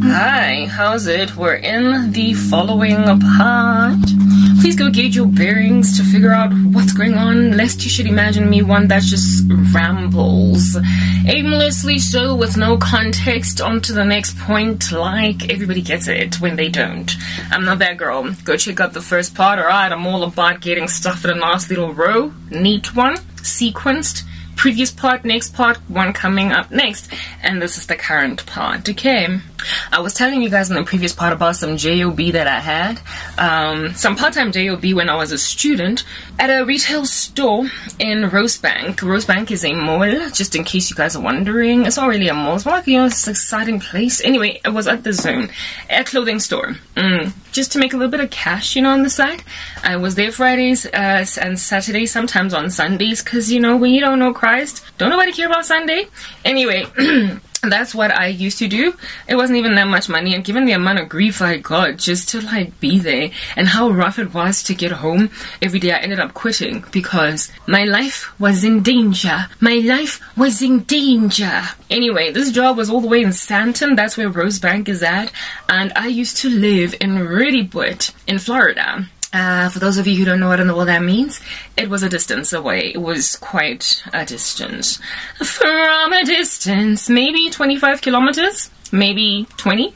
Hi, how's it? We're in the following part. Please go gauge your bearings to figure out what's going on, lest you should imagine me one that just rambles aimlessly, so with no context, on to the next point like everybody gets it when they don't. I'm not that girl. Go check out the first part. Alright, I'm all about getting stuff in a nice little row, neat one, sequenced. Previous part, next part, one coming up next, and this is the current part. Okay, I was telling you guys in the previous part about some job that I had, some part-time job when I was a student at a retail store in Rosebank. Rosebank is a mall, just in case you guys are wondering. It's not really a mall, it's more like, you know, it's an exciting place. Anyway, it was at the Zone, a clothing store, just to make a little bit of cash, you know, on the side. I was there Fridays and Saturdays, sometimes on Sundays, because, you know, when you don't know Christ, don't nobody care about Sunday. Anyway, that's what I used to do. It wasn't even that much money, and given the amount of grief I got just to like be there and how rough it was to get home every day, I ended up quitting because my life was in danger. My life was in danger. Anyway, this job was all the way in Santon. That's where Rosebank is at, and I used to live in Reprobate in Florida. For those of you who don't know what in the world that means, it was a distance away. It was quite a distance. From a distance, maybe 25 kilometers, maybe 20.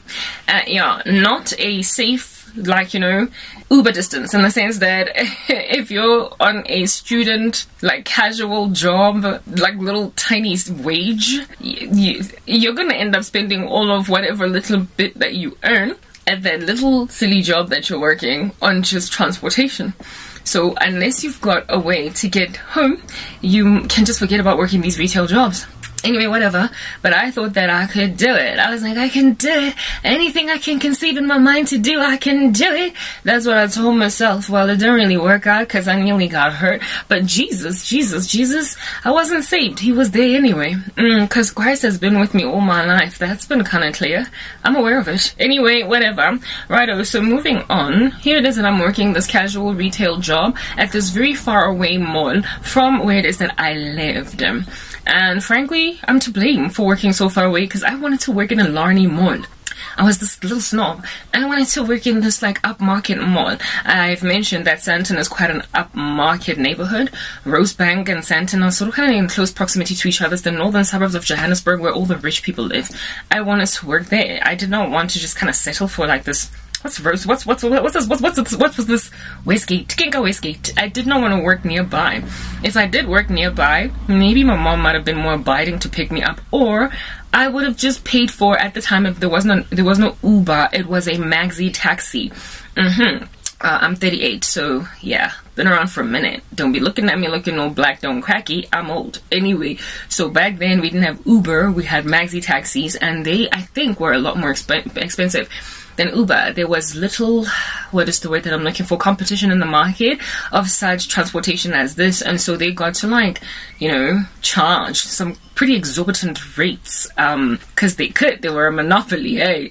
Yeah, not a safe, like, you know, Uber distance, in the sense that if you're on a student, like, casual job, like little tiny wage, you're gonna end up spending all of whatever little bit that you earn at that little silly job that you're working on just transportation. So unless you've got a way to get home, you can just forget about working these retail jobs. Anyway, whatever, but I thought that I could do it. I was like, I can do it. Anything I can conceive in my mind to do, I can do it. That's what I told myself. Well, it didn't really work out because I nearly got hurt. But Jesus, I wasn't saved. He was there anyway. Because Christ has been with me all my life. That's been kind of clear. I'm aware of it. Anyway, whatever. Righto, so moving on. Here it is that I'm working this casual retail job at this very far away mall from where it is that I lived. And frankly, I'm to blame for working so far away because I wanted to work in a Larney mall. I was this little snob. I wanted to work in this like upmarket mall. I've mentioned that Santon is quite an upmarket neighborhood. Rosebank and Santon are sort of kind of in close proximity to each other. It's the northern suburbs of Johannesburg where all the rich people live. I wanted to work there. I did not want to just kind of settle for like this. What's this? What's this? Westgate. Kinka Westgate. I did not want to work nearby. If I did work nearby, maybe my mom might have been more abiding to pick me up, or I would have just paid for, at the time, if there was no Uber, it was a maxi taxi. I'm 38, so yeah, been around for a minute. Don't be looking at me looking all black, don't cracky. I'm old. Anyway, so back then we didn't have Uber, we had maxi taxis, and they, I think, were a lot more expensive than Uber. There was little, what is the word that I'm looking for, competition in the market of such transportation as this, and so they got to, like, you know, charge some pretty exorbitant rates, because they were a monopoly, hey.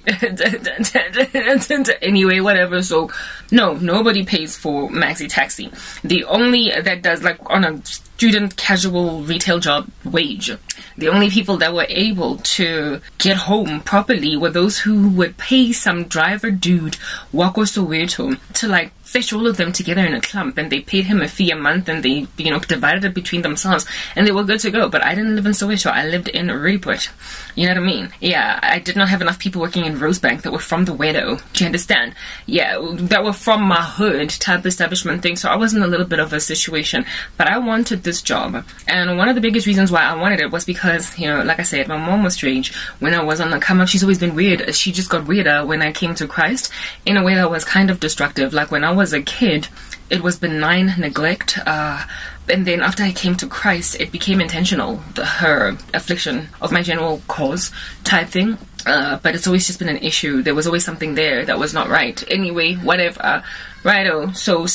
Anyway, whatever. So no, nobody pays for maxi taxi. The only that does, like, on a student casual retail job wage, the only people that were able to get home properly were those who would pay some driver dude Wako Soweto to, like, fetch all of them together in a clump, and they paid him a fee a month, and they, you know, divided it between themselves, and they were good to go. But I didn't live in Soweto. I lived in Reprobate. You know what I mean? Yeah, I did not have enough people working in Rosebank that were from the Wedo. Do you understand? Yeah, that were from my hood type establishment thing. So I was in a little bit of a situation, but I wanted this job, and one of the biggest reasons why I wanted it was because, you know, like I said, my mom was strange when I was on the come up. She's always been weird. She just got weirder when I came to Christ in a way that was kind of destructive. Like when I was a kid, it was benign neglect, and then after I came to Christ, it became intentional, her affliction of my general cause type thing. But it's always just been an issue. There was always something there that was not right. Anyway, whatever. Righto. So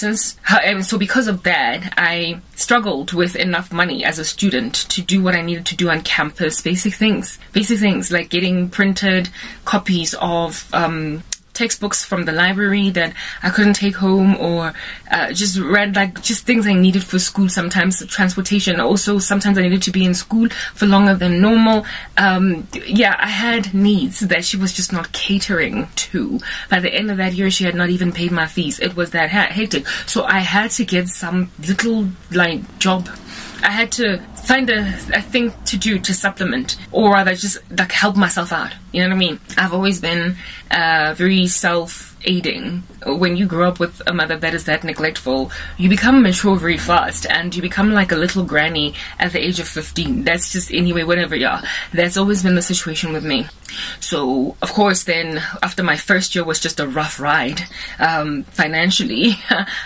because of that, I struggled with enough money as a student to do what I needed to do on campus. Basic things like getting printed copies of textbooks from the library that I couldn't take home, or just read like just things I needed for school. Sometimes transportation. Also, sometimes I needed to be in school for longer than normal. Yeah, I had needs that she was just not catering to. By the end of that year, she had not even paid my fees. It was that hectic. So I had to get some little like job. I had to find a thing to do to supplement, or rather just like help myself out. You know what I mean? I've always been very self-aiding. When you grow up with a mother that is that neglectful, you become mature very fast, and you become like a little granny at the age of 15. That's just, anyway, whatever, yeah. That's always been the situation with me. So, of course, then after my first year was just a rough ride financially,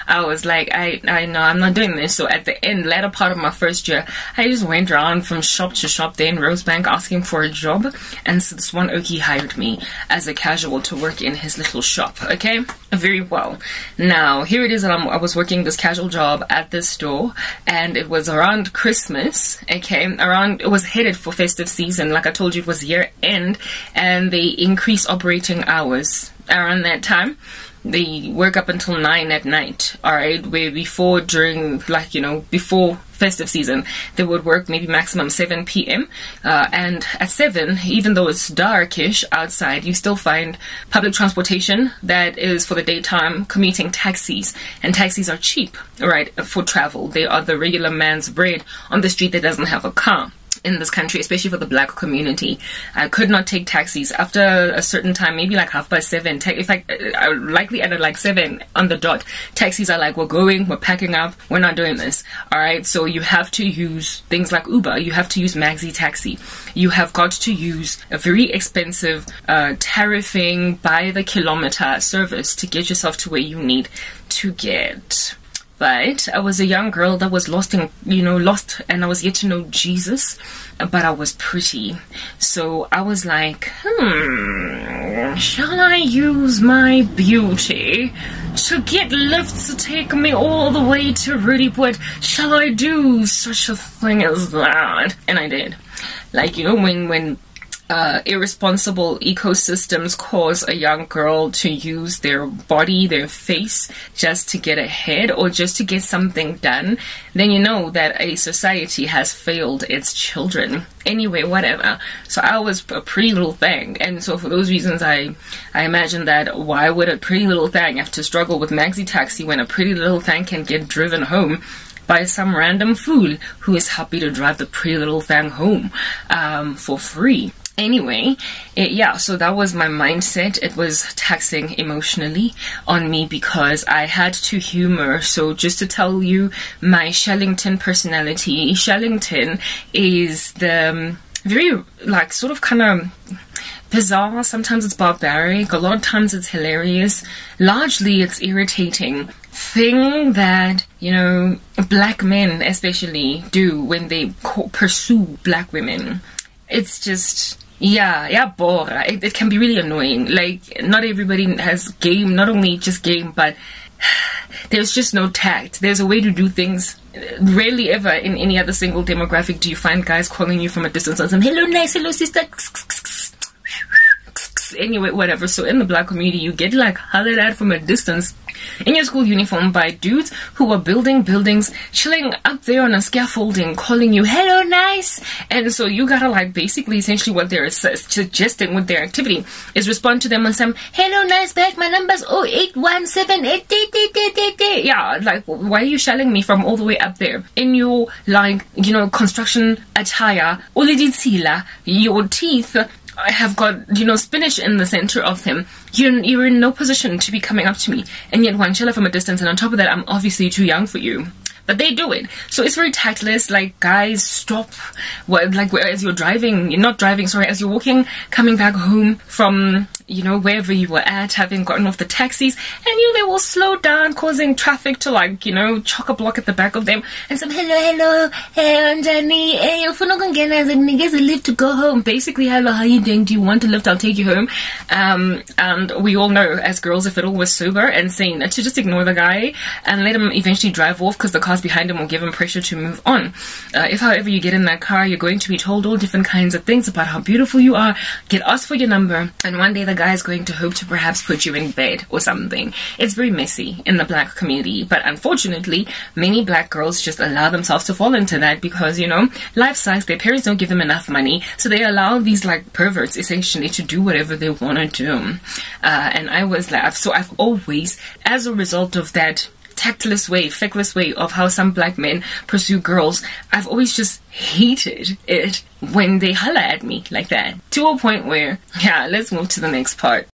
I was like, I know I'm not doing this. So at the latter part of my first year, I just went around from shop to shop there in Rosebank asking for a job, and so this one Okie hired me as a casual to work in his little shop. Okay, very well. Now here it is that I was working this casual job at this store, and it was around Christmas. Okay, it was headed for festive season. Like I told you, it was year end, and they increased operating hours around that time. They work up until 9 at night, alright, where before, during, like, you know, before festive season, they would work maybe maximum 7 p.m. And at 7, even though it's darkish outside, you still find public transportation that is for the daytime, commuting taxis. And taxis are cheap, right, for travel. They are the regular man's bread on the street that doesn't have a car in this country, especially for the black community. I could not take taxis after a certain time, maybe like 7:30. In fact, likely at like 7 on the dot, taxis are like, we're going, we're packing up, we're not doing this. All right, so you have to use things like Uber, you have to use Maxi Taxi, you have got to use a very expensive tariffing by the kilometer service to get yourself to where you need to get. But I was a young girl that was lost, and I was yet to know Jesus, but I was pretty. So I was like, shall I use my beauty to get lifts to take me all the way to Reprobate? Shall I do such a thing as that? And I did. Like, you know, when irresponsible ecosystems cause a young girl to use their body, their face, just to get ahead or just to get something done, then you know that a society has failed its children. Anyway, whatever. So I was a pretty little thing, and so for those reasons, I imagine that why would a pretty little thing have to struggle with Maxi Taxi when a pretty little thing can get driven home by some random fool who is happy to drive the pretty little thing home for free. Anyway, yeah, so that was my mindset. It was taxing emotionally on me because I had to humor. So just to tell you my Shellington personality, Shellington is the very, like, sort of kind of bizarre. Sometimes it's barbaric, a lot of times it's hilarious, largely it's irritating thing that, you know, black men especially do when they pursue black women. It's just, yeah, bora. It can be really annoying. Like, not everybody has game, not only just game, but there's just no tact. There's a way to do things. Rarely ever in any other single demographic do you find guys calling you from a distance and saying, hello nice, hello sister. Anyway, whatever. So in the black community, you get like hollered at from a distance in your school uniform by dudes who are building buildings, chilling up there on a scaffolding, calling you hello nice. And so you gotta, like, basically essentially what they're suggesting with their activity is respond to them with some hello nice back, my number's 08178. Yeah, like, why are you shelling me from all the way up there in your, like, you know, construction attire, your teeth have got, you know, spinach in the center of them. You're in no position to be coming up to me, and yet one chiller from a distance, and on top of that, I'm obviously too young for you. But they do it. So it's very tactless. Like, guys, stop. Like, as you're driving, you're not driving, sorry, as you're walking, coming back home from, you know, wherever you were at, having gotten off the taxis, and you know, they will slow down, causing traffic to, like, you know, chock-a-block at the back of them, and some hello, hey, Anjani, hey, if we're not gonna get a lift to go home. Basically, hello, how you doing? Do you want a lift? I'll take you home. And we all know, as girls, if it all was sober and sane, to just ignore the guy and let him eventually drive off, because the cars behind him will give him pressure to move on. If, however, you get in that car, you're going to be told all different kinds of things about how beautiful you are, get asked for your number, and one day the guy is going to hope to perhaps put you in bed or something. It's very messy in the black community, but unfortunately many black girls just allow themselves to fall into that because, you know, life sucks. Their parents don't give them enough money, so they allow these like perverts essentially to do whatever they want to do. And I was that. So I've always, as a result of that tactless way, feckless way of how some black men pursue girls, I've always just hated it when they holler at me like that, to a point where, yeah, let's move to the next part.